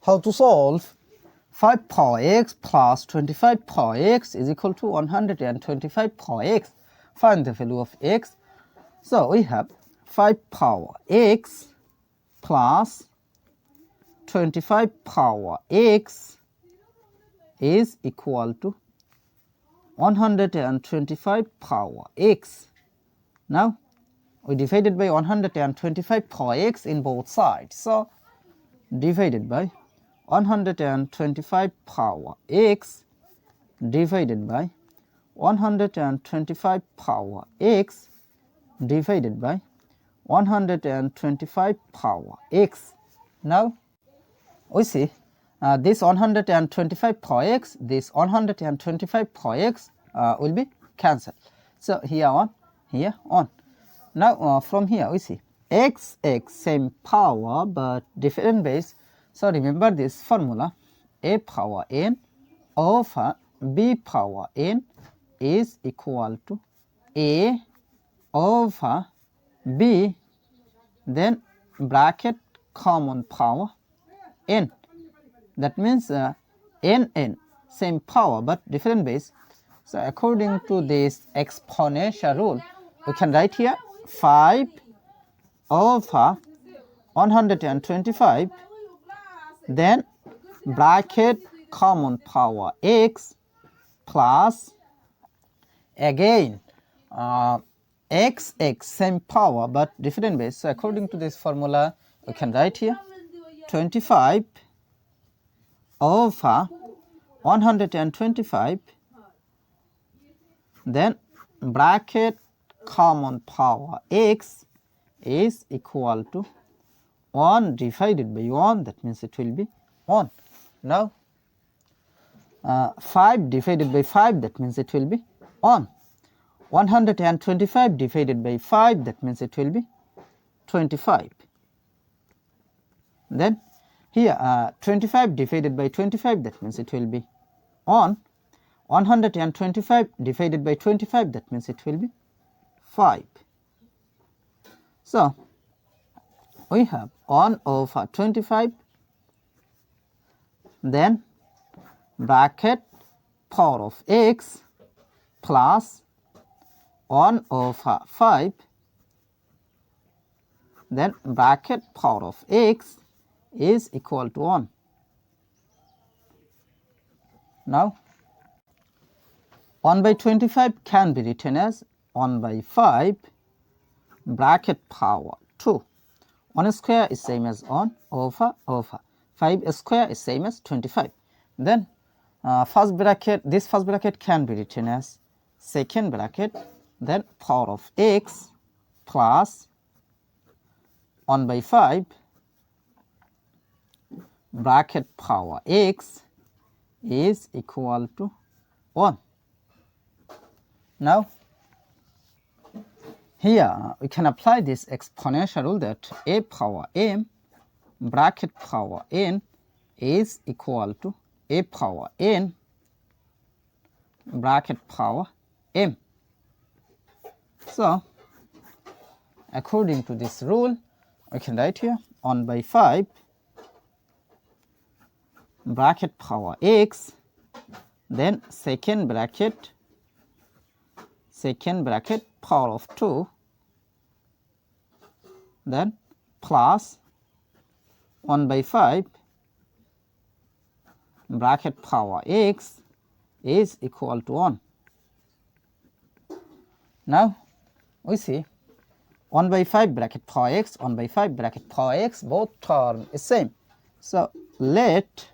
How to solve 5 power x plus 25 power x is equal to 125 power x. Find the value of x. So we have 5 power x plus 25 power x is equal to 125 power x. Now we divided by 125 power x in both sides. So divided by 125 power x divided by 125 power x divided by 125 power x. Now we see this 125 power x, this 125 power x will be cancelled. So here on, here on. Now from here we see x same power but different base. So remember this formula, a power n over b power n is equal to a over b, then bracket common power n. That means n same power but different base. So according to this exponential rule, we can write here 5 over 125, then bracket common power x plus again x same power but different base. So according to this formula, we can write here 25 over 125, then bracket common power x is equal to 1 divided by 1, that means it will be 1. Now 5 divided by 5, that means it will be 1. 125 divided by 5, that means it will be 25. Then here 25 divided by 25, that means it will be 1. 125 divided by 25, that means it will be 5. So we have 1 over 25, then bracket power of x plus 1 over 5, then bracket power of x is equal to 1. Now 1 by 25 can be written as 1 by 5 bracket power 2. 1 square is same as 1 over 5 square is same as 25. Then first bracket, this first bracket can be written as second bracket, then power of x plus 1 by 5 bracket power x is equal to 1. Now here we can apply this exponential rule that a power m bracket power n is equal to a power n bracket power m. So according to this rule, we can write here 1 by 5 bracket power x, then second bracket power of 2, then plus 1 by 5 bracket power x is equal to 1. Now we see 1 by 5 bracket power x, 1 by 5 bracket power x, both term is same. So let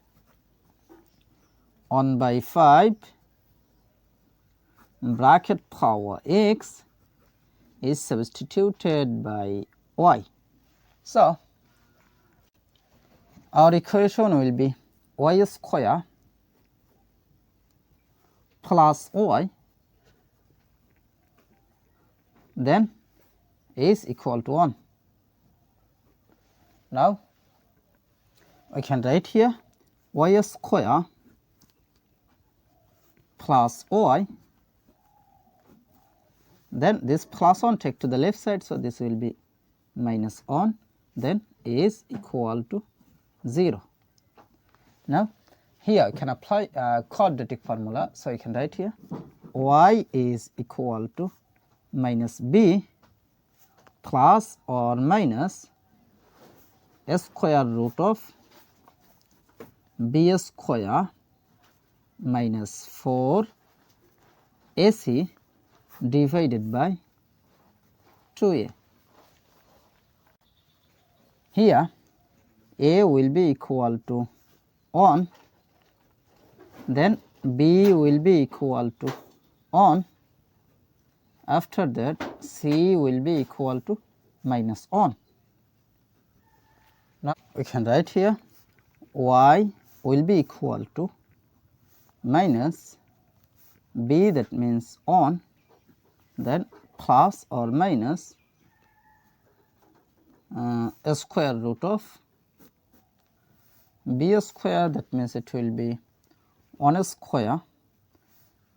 1 by 5 bracket power x is substituted by y. So our equation will be y square plus y, then is equal to 1. Now we can write here y square plus y, then this plus 1 take to the left side, so this will be minus 1, then is equal to 0. Now here you can apply a quadratic formula. So you can write here y is equal to minus b plus or minus square root of b square minus 4 ac divided by 2a. Here a will be equal to 1, then b will be equal to 1, after that c will be equal to minus 1. Now we can write here y will be equal to minus b, that means 1, then plus or minus a square root of b square, that means it will be 1 square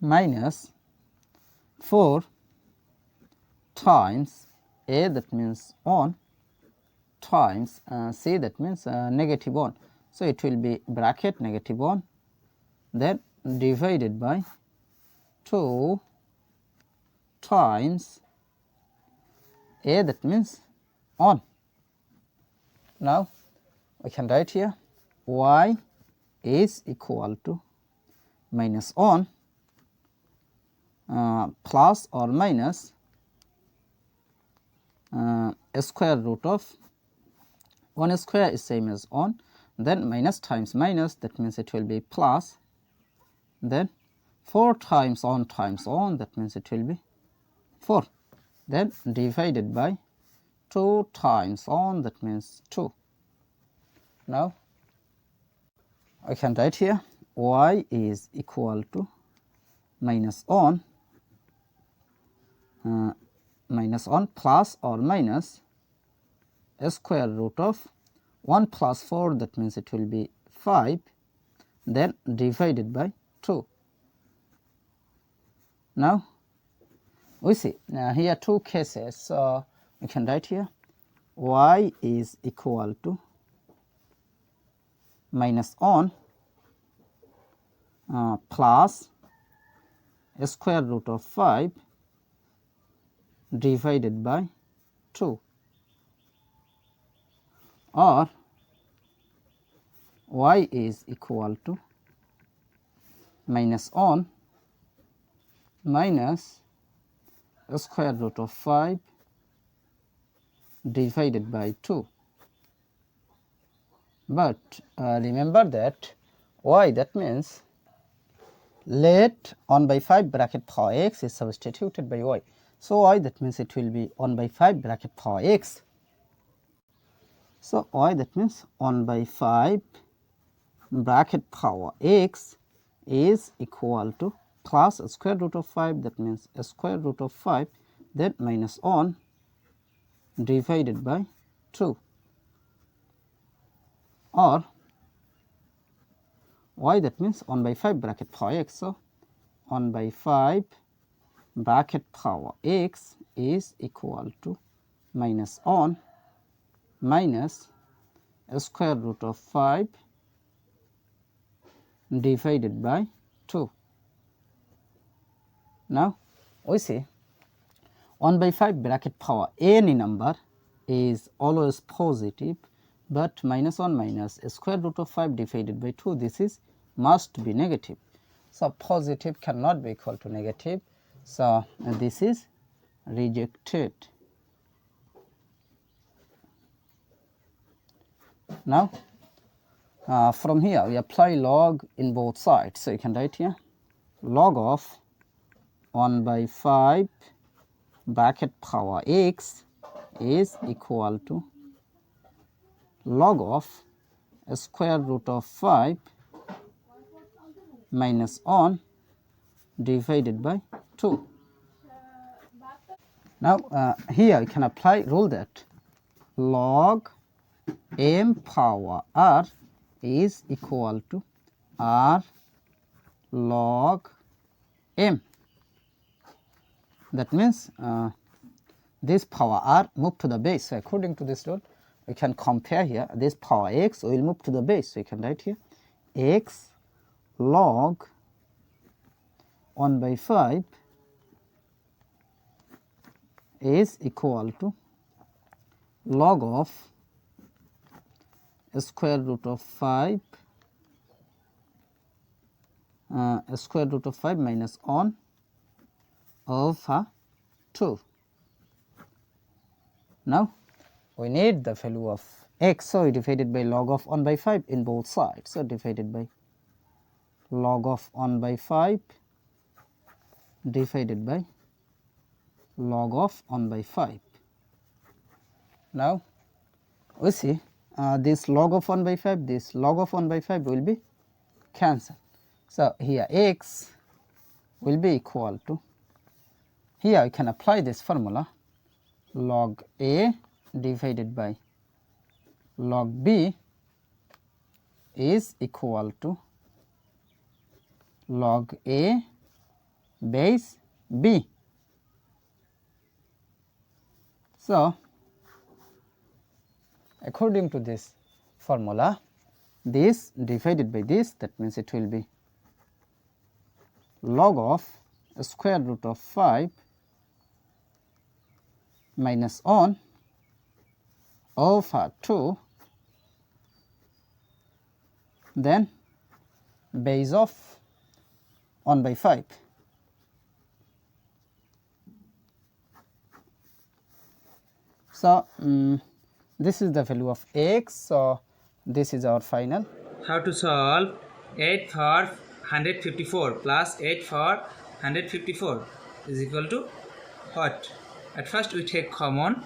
minus 4 times a, that means 1, times c, that means negative 1. So it will be bracket negative 1, then divided by 2 times a, that means 1. Now we can write here y is equal to minus 1 plus or minus a square root of 1 square is same as 1, then minus times minus, that means it will be plus, then 4 times 1 times 1, that means it will be 4, then divided by 2 times 1, that means 2. Now I can write here y is equal to minus 1 plus or minus a square root of 1 plus 4, that means it will be 5, then divided by 2. Now we see here two cases, so we can write here y is equal to minus 1 plus a square root of 5 divided by 2, or y is equal to minus 1 minus a square root of 5 divided by 2. But remember that y, that means let 1 by 5 bracket power x is substituted by y. So y, that means it will be 1 by 5 bracket power x. So y, that means 1 by 5 bracket power x is equal to plus a square root of 5, that means a square root of 5, then minus 1 divided by 2, or y, that means 1 by 5 bracket power x. So 1 by 5 bracket power x is equal to minus 1 minus a square root of 5 divided by 2. Now we see 1 by 5 bracket power any number is always positive, but minus 1 minus a square root of 5 divided by 2, this is must be negative. So positive cannot be equal to negative, so this is rejected. Now from here we apply log in both sides. So you can write here log of 1 by 5 bracket power x is equal to log of a square root of 5 minus 1 divided by 2. Now here you can apply rule that log m power r is equal to r log m. That means this power r move to the base. So according to this rule, we can compare here this power x will move to the base. So you can write here x log 1 by 5 is equal to log of square root of 5 square root of 5 minus 1 over 2. Now we need the value of x, so we divided by log of 1 by 5 in both sides. So divided by log of 1 by 5 divided by log of 1 by 5. Now we see this log of 1 by 5, this log of 1 by 5 will be cancelled. So here x will be equal to, here we can apply this formula, log a divided by log b is equal to log a base b. So according to this formula, this divided by this, that means it will be log of square root of 5 minus 1 over 2, then base of 1 by 5. So this is the value of x. So this is our final. How to solve 8 for 154 plus 8 for 154 is equal to what? At first we take common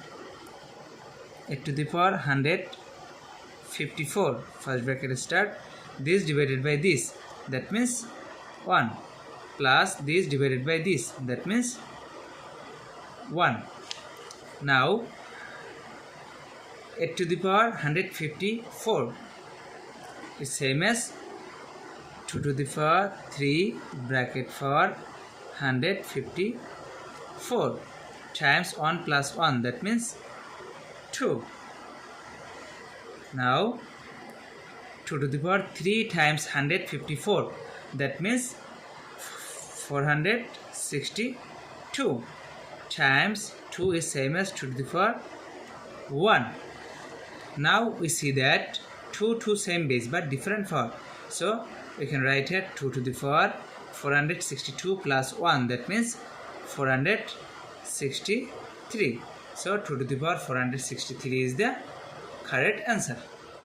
8 to the power 154, first bracket start, this divided by this, that means 1, plus this divided by this, that means 1. Now 8 to the power 154 is same as 2 to the power 3 bracket for 154 times 1 plus 1, that means 2. Now 2 to the power 3 times 154, that means 462 times 2 is same as 2 to the power 1. Now we see that 2 same base but different power, so we can write it 2 to the power 462 plus 1, that means 463. So 2 to the power 463 is the correct answer.